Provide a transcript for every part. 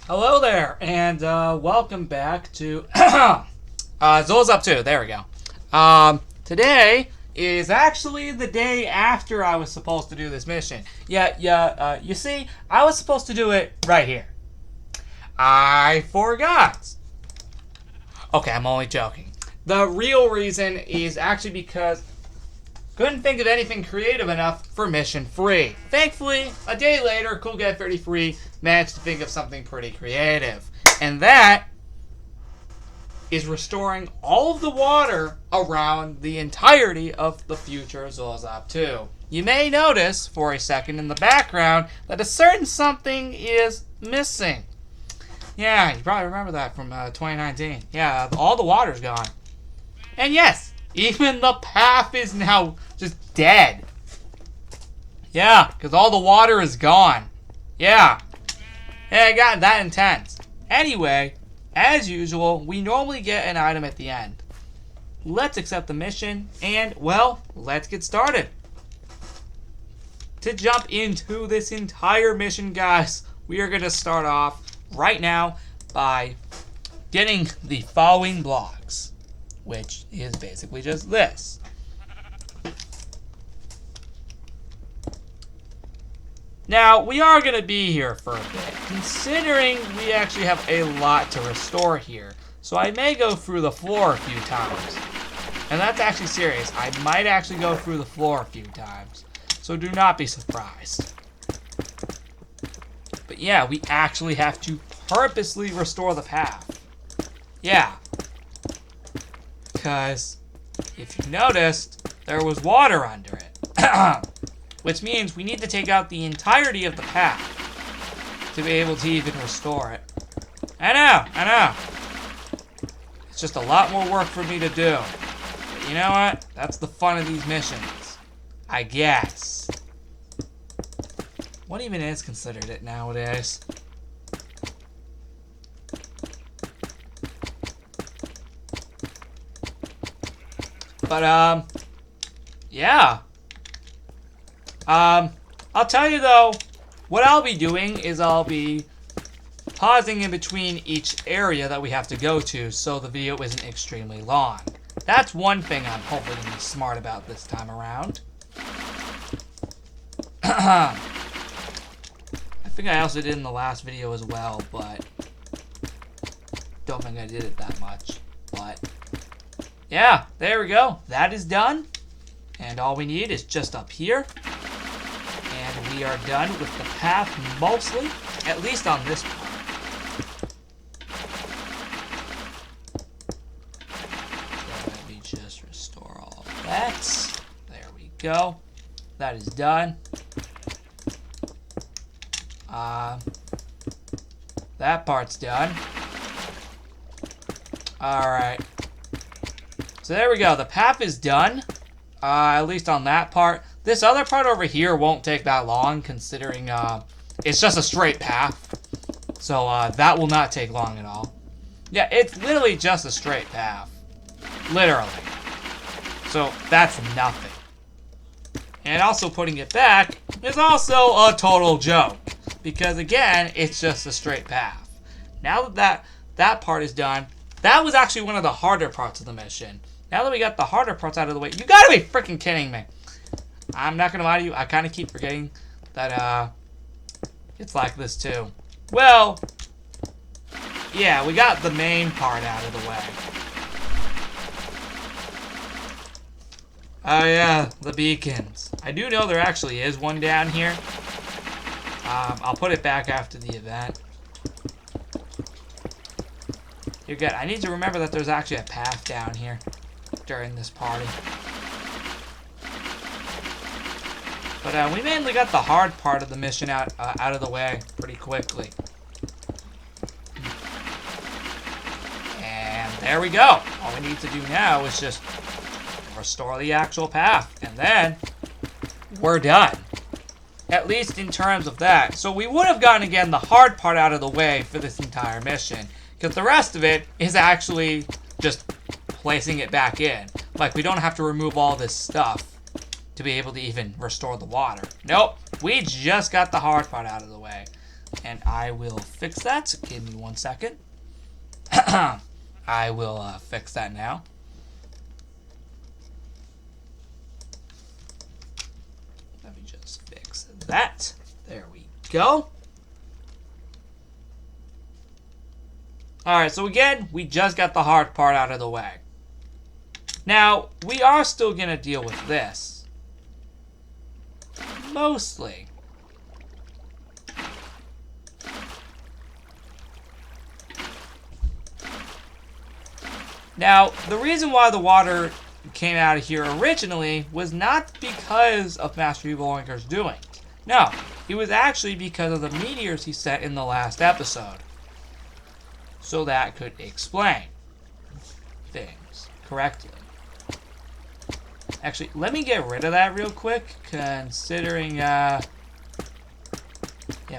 Hello there, and welcome back to Zola's Up 2. There we go. Today is actually the day after I was supposed to do this mission. You see, I was supposed to do it right here. I forgot. Okay, I'm only joking. The real reason is actually because couldn't think of anything creative enough for Mission 3. Thankfully, a day later, Cool Guy 33 managed to think of something pretty creative. And that is restoring all of the water around the entirety of the future Zolazop 2. You may notice, for a second in the background, that a certain something is missing. Yeah, you probably remember that from 2019. Yeah, all the water's gone. And yes, even the path is now just dead. Yeah, because all the water is gone. Yeah, it got that intense. Anyway, as usual, we normally get an item at the end. Let's accept the mission, and, well, let's get started. To jump into this entire mission, guys, we are going to start off right now by getting the following blocks, which is basically just this. Now, we are going to be here for a bit, considering we actually have a lot to restore here. So I may go through the floor a few times. And that's actually serious. I might actually go through the floor a few times. So do not be surprised. But yeah, we actually have to purposely restore the path. Yeah. Because if you noticed, there was water under it. Which means we need to take out the entirety of the path to be able to even restore it. I know. It's just a lot more work for me to do. But you know what? That's the fun of these missions, I guess. What even is considered it nowadays? But, yeah. I'll tell you though, what I'll be doing is I'll be pausing in between each area that we have to go to so the video isn't extremely long. That's one thing I'm hopefully going to be smart about this time around. I think I also did in the last video as well, but don't think I did it that much. But yeah, there we go. That is done. And all we need is just up here. And we are done with the path mostly, at least on this part. So let me just restore all of that. There we go. That is done. That part's done. Alright. So there we go. The path is done. At least on that part. This other part over here won't take that long, considering it's just a straight path. So that will not take long at all. Yeah, it's literally just a straight path. Literally. So that's nothing. And also putting it back is also a total joke. Because again, it's just a straight path. Now that part is done, that was actually one of the harder parts of the mission. Now that we got the harder parts out of the way, you gotta be freaking kidding me. I'm not gonna lie to you, I kinda keep forgetting that, it's like this too. Well, yeah, we got the main part out of the way. Oh yeah, the beacons. I do know there actually is one down here. I'll put it back after the event. You're good. I need to remember that there's actually a path down here during this party. But we mainly got the hard part of the mission out of the way pretty quickly. And there we go. All we need to do now is just restore the actual path. And then we're done. At least in terms of that. So we would have gotten, again, the hard part out of the way for this entire mission. Because the rest of it is actually just placing it back in. Like, we don't have to remove all this stuff to be able to even restore the water. Nope. We just got the hard part out of the way. And I will fix that. Give me 1 second. I will fix that now. Let me just fix that. There we go. Alright, so again, we just got the hard part out of the way. Now, we are still going to deal with this. Mostly. Now, the reason why the water came out of here originally was not because of Master Evil Linker's doing. No, it was actually because of the meteors he sent in the last episode. So that could explain things correctly. Actually, let me get rid of that real quick, considering, yeah,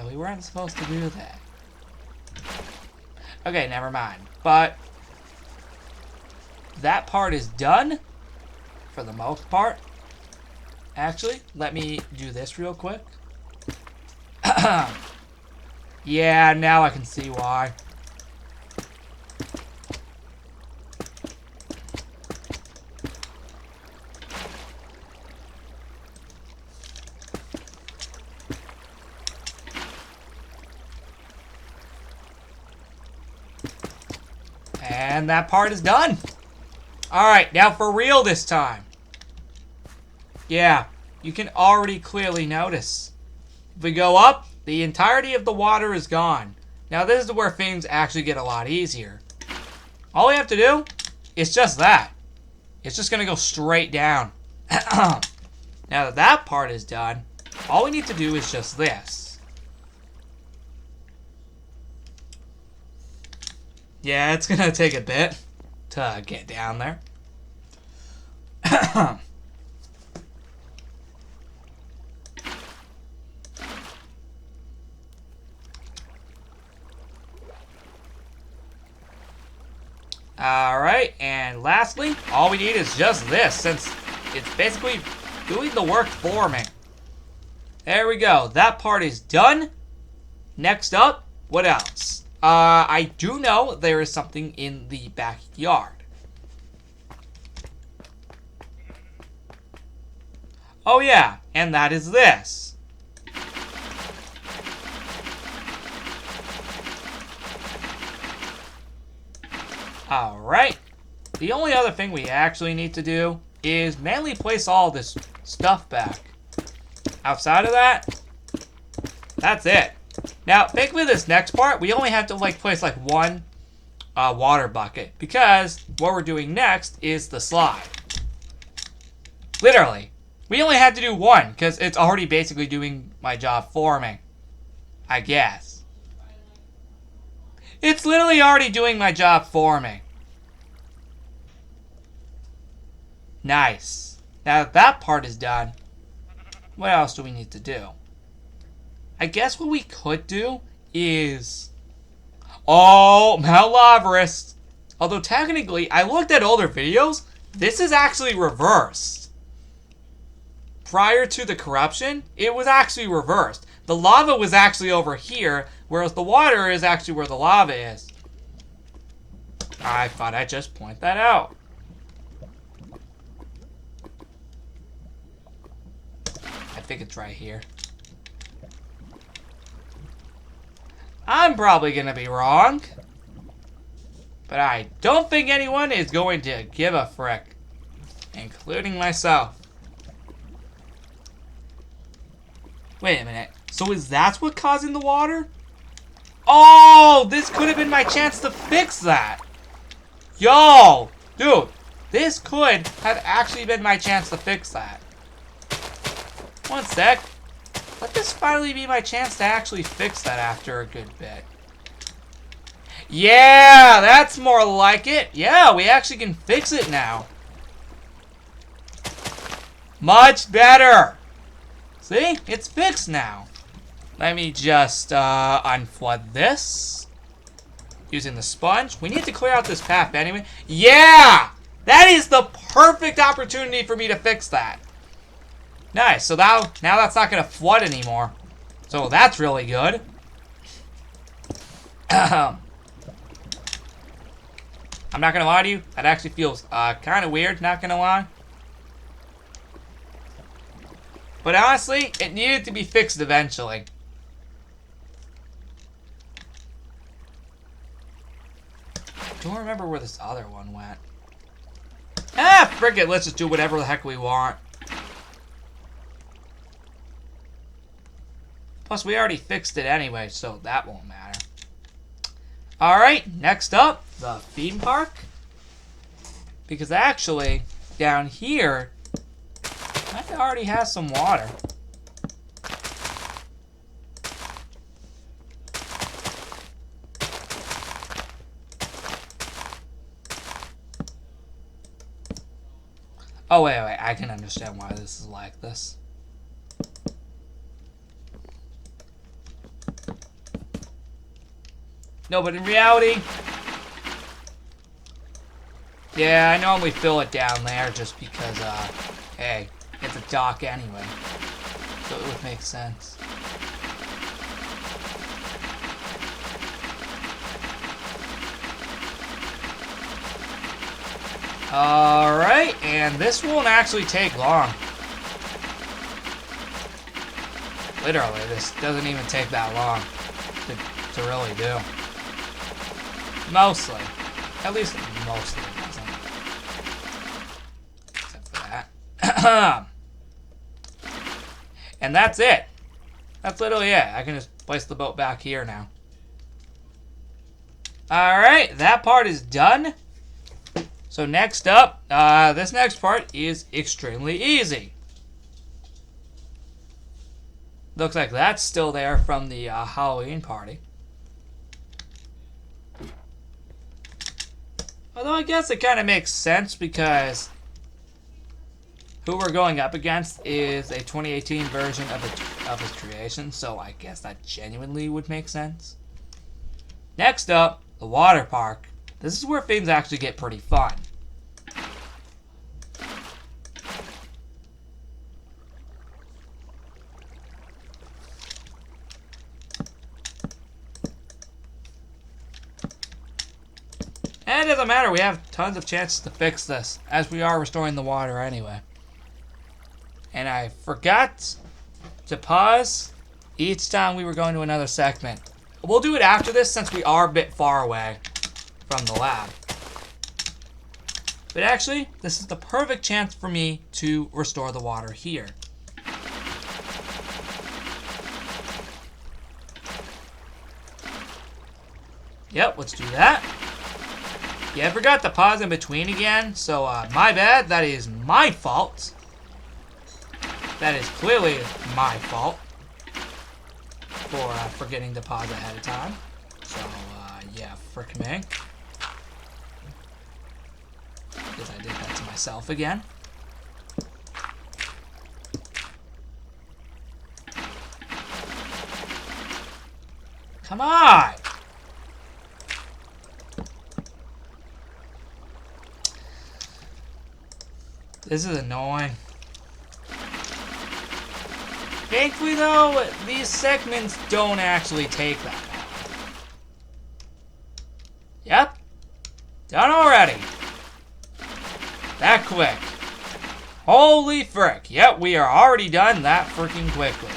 we weren't supposed to do that. Okay, never mind. But that part is done, for the most part. Actually, let me do this real quick. Yeah, now I can see why. And that part is done. Alright, now for real this time. Yeah, you can already clearly notice. If we go up, the entirety of the water is gone. Now this is where things actually get a lot easier. All we have to do is just that. It's just going to go straight down. Now that that part is done, all we need to do is just this. Yeah, it's going to take a bit to get down there. Alright, and lastly, all we need is just this, since it's basically doing the work for me. There we go. That part is done. Next up, what else? I do know there is something in the backyard. Oh yeah, and that is this. Alright. The only other thing we actually need to do is manually place all this stuff back. Outside of that, that's it. Now, thankfully this next part, we only have to place one water bucket, because what we're doing next is the slide. Literally. We only had to do one, because it's already basically doing my job for me. I guess. It's literally already doing my job for me. Nice. Now that that part is done, what else do we need to do? I guess what we could do is... Oh, Mount Lavarus. Although technically, I looked at older videos, this is actually reversed. Prior to the corruption, it was actually reversed. The lava was actually over here, whereas the water is actually where the lava is. I thought I'd just point that out. I think it's right here. I'm probably going to be wrong. But I don't think anyone is going to give a frick. Including myself. Wait a minute. So is that what causing the water? Oh, this could have been my chance to fix that. Yo, dude, this could have actually been my chance to fix that. One sec. Let this finally be my chance to actually fix that after a good bit. Yeah, that's more like it. Yeah, we actually can fix it now. Much better. See? It's fixed now. Let me just unflood this. Using the sponge. We need to clear out this path anyway. Yeah! That is the perfect opportunity for me to fix that. Nice. So now that's not going to flood anymore. So that's really good. I'm not gonna lie to you, that actually feels kind of weird, not gonna lie. But honestly, it needed to be fixed eventually. I don't remember where this other one went. Ah, frick it, let's just do whatever the heck we want. Plus, we already fixed it anyway, so that won't matter. Alright, next up, the theme park. Because actually, down here, I already has some water. Oh, wait, I can understand why this is like this. No, but in reality, yeah, I normally fill it down there just because, hey, it's a dock anyway. So it would make sense. Alright, and this won't actually take long. Literally, this doesn't even take that long to really do. Mostly. At least mostly it doesn't. Except for that. And that's it. That's literally it. I can just place the boat back here now. Alright, that part is done. So next up, this next part is extremely easy. Looks like that's still there from the Halloween party. Although I guess it kind of makes sense because who we're going up against is a 2018 version of his creation, so I guess that genuinely would make sense. Next up, the water park. This is where things actually get pretty fun. And it doesn't matter, we have tons of chances to fix this, as we are restoring the water anyway. And I forgot to pause each time we were going to another segment. We'll do it after this since we are a bit far away from the lab. But actually, this is the perfect chance for me to restore the water here. Yep, let's do that. Yeah, I forgot to pause in between again, so my bad. That is my fault. That is clearly my fault for forgetting to pause ahead of time. So, yeah, frick me. Because I did that to myself again. Come on! This is annoying. Thankfully, though, these segments don't actually take that long. Yep. Done already. That quick. Holy frick. Yep, we are already done that freaking quickly.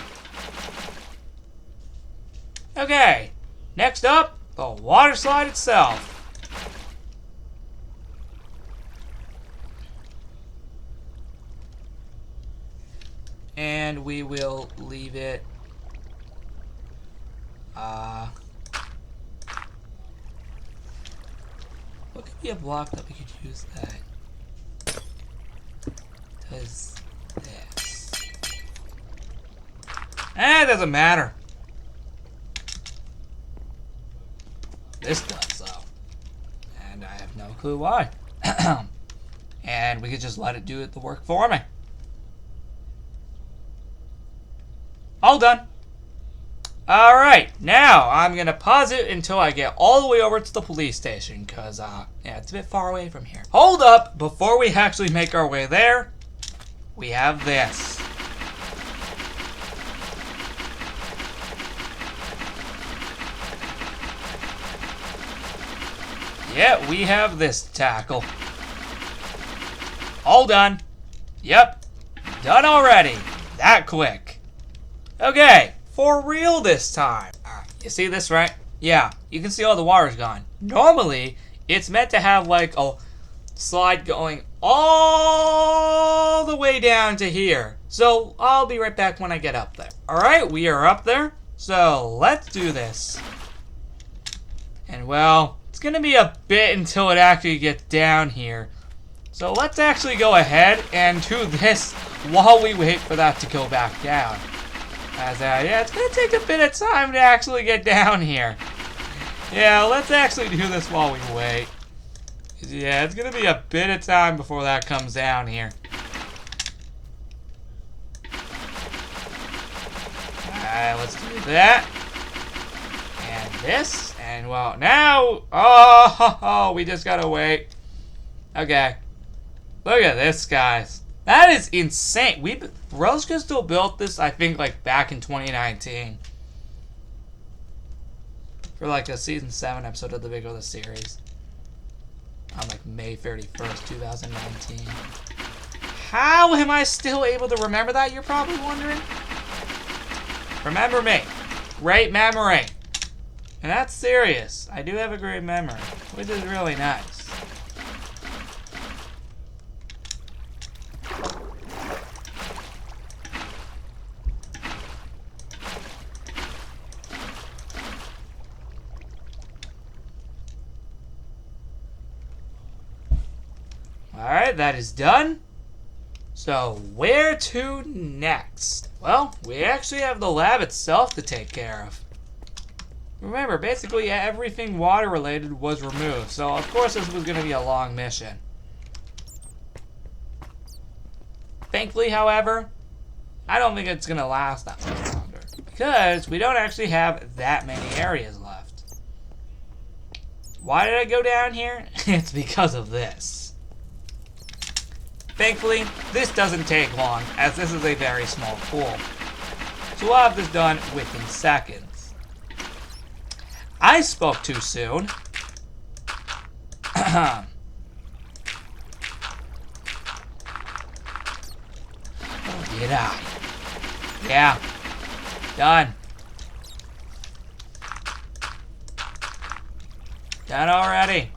Okay. Next up, the water slide itself. And we will leave it what could be a block that we could use that does this? It doesn't matter. This does though. And I have no clue why. And we could just let it do the work for me. All done. Alright, now I'm going to pause it until I get all the way over to the police station, because, yeah, it's a bit far away from here. Hold up, before we actually make our way there, we have this. Yeah, we have this to tackle. All done. Yep. Done already. That quick. Okay. For real this time. You see this, right? Yeah. You can see all the water's gone. Normally, it's meant to have like a slide going all the way down to here. So I'll be right back when I get up there. Alright, we are up there. So let's do this. And well, it's going to be a bit until it actually gets down here. So let's actually go ahead and do this while we wait for that to go back down. As yeah, it's going to take a bit of time to actually get down here. Yeah, let's actually do this while we wait. Yeah, it's going to be a bit of time before that comes down here. Alright, let's do that. And this. And well, now... Oh, we just got to wait. Okay. Look at this, guys. That is insane. Rose Crystal built this, I think, like back in 2019. For like a season 7 episode of the Big Brother series. On like May 31st, 2019. How am I still able to remember that, you're probably wondering? Remember me. Great memory. And that's serious. I do have a great memory, which is really nice. Alright, that is done. So, where to next? Well, we actually have the lab itself to take care of. Remember, basically everything water related was removed, so of course this was going to be a long mission. Thankfully, however, I don't think it's going to last that much longer, because we don't actually have that many areas left. Why did I go down here? It's because of this. Thankfully, this doesn't take long, as this is a very small pool. So we'll have this done within seconds. I spoke too soon. Or did I? Yeah. Done. Done already.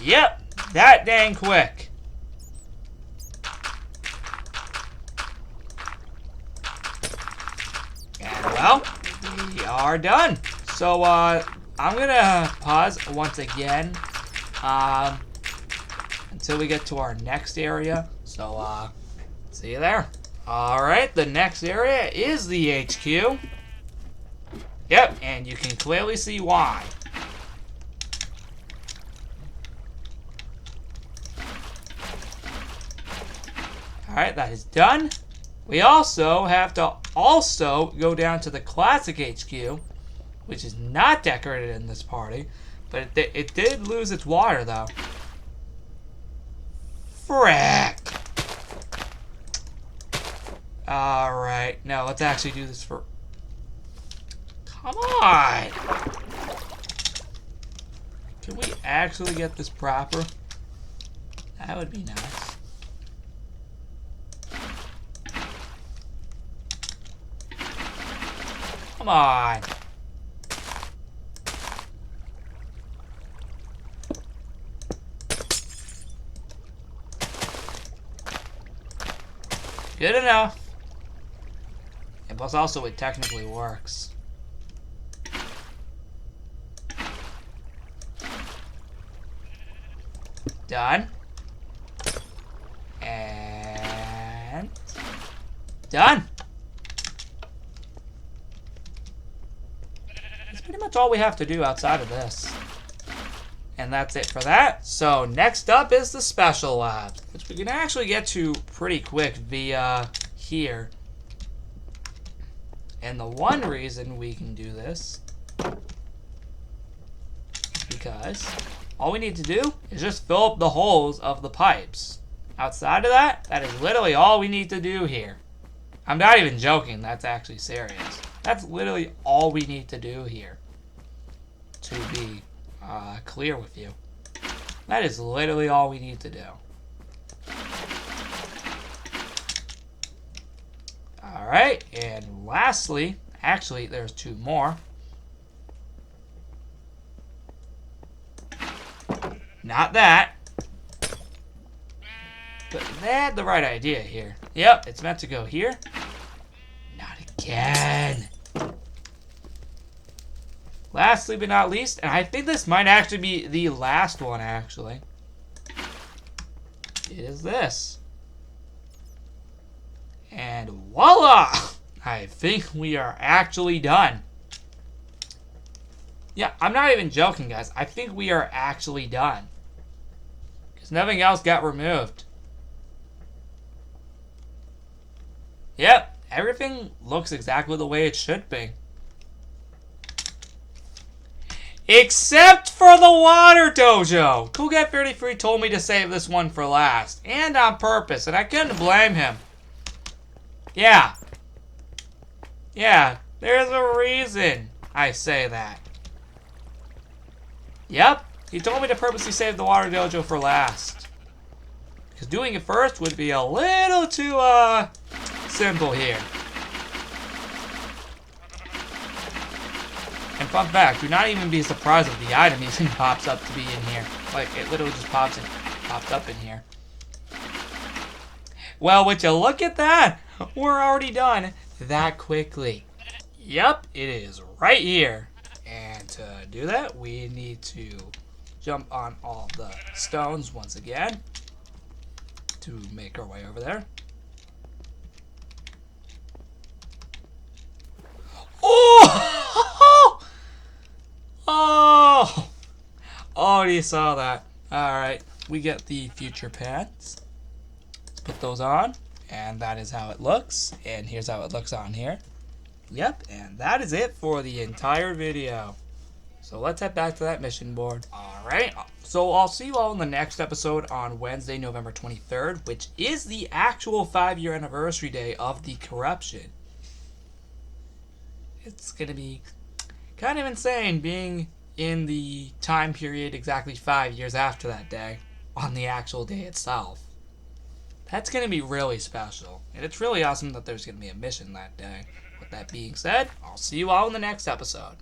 Yep, that dang quick. And well, we are done. So I'm gonna pause once again until we get to our next area. So see you there. Alright, the next area is the HQ. Yep, and you can clearly see why. Alright, that is done. We also have to go down to the Classic HQ, which is not decorated in this party, but it did lose its water, though. Frick! Alright, now let's actually do this for... Come on! Can we actually get this proper? That would be nice. Come on. Good enough. And plus also it technically works. Done. And done. That's pretty much all we have to do outside of this. And that's it for that. So next up is the special lab, which we can actually get to pretty quick via here. And the one reason we can do this is because all we need to do is just fill up the holes of the pipes. Outside of that, that is literally all we need to do here. I'm not even joking, that's actually serious. That's literally all we need to do here. to be clear with you. That is literally all we need to do. Alright, and lastly, actually there's 2 more. Not that. But they had the right idea here. Yep, it's meant to go here. Not again. Lastly but not least, and I think this might actually be the last one, actually. It is this. And voila! I think we are actually done. Yeah, I'm not even joking, guys. I think we are actually done. Because nothing else got removed. Yep, everything looks exactly the way it should be. Except for the water dojo. CoolGuy33 told me to save this one for last. And on purpose, and I couldn't blame him. Yeah. Yeah, there's a reason I say that. Yep, he told me to purposely save the water dojo for last. Because doing it first would be a little too, simple here. And fun fact, do not even be surprised if the item even pops up to be in here. Like, it literally just popped up in here. Well, would you look at that? We're already done that quickly. Yep, it is right here. And to do that, we need to jump on all the stones once again to make our way over there. Oh! Oh! Already saw that. Alright, we get the future pants. Let's put those on. And that is how it looks. And here's how it looks on here. Yep, and that is it for the entire video. So let's head back to that mission board. Alright, so I'll see you all in the next episode on Wednesday, November 23rd, which is the actual 5-year anniversary day of the corruption. It's going to be kind of insane being in the time period exactly 5 years after that day on the actual day itself. That's going to be really special. And it's really awesome that there's going to be a mission that day. With that being said, I'll see you all in the next episode.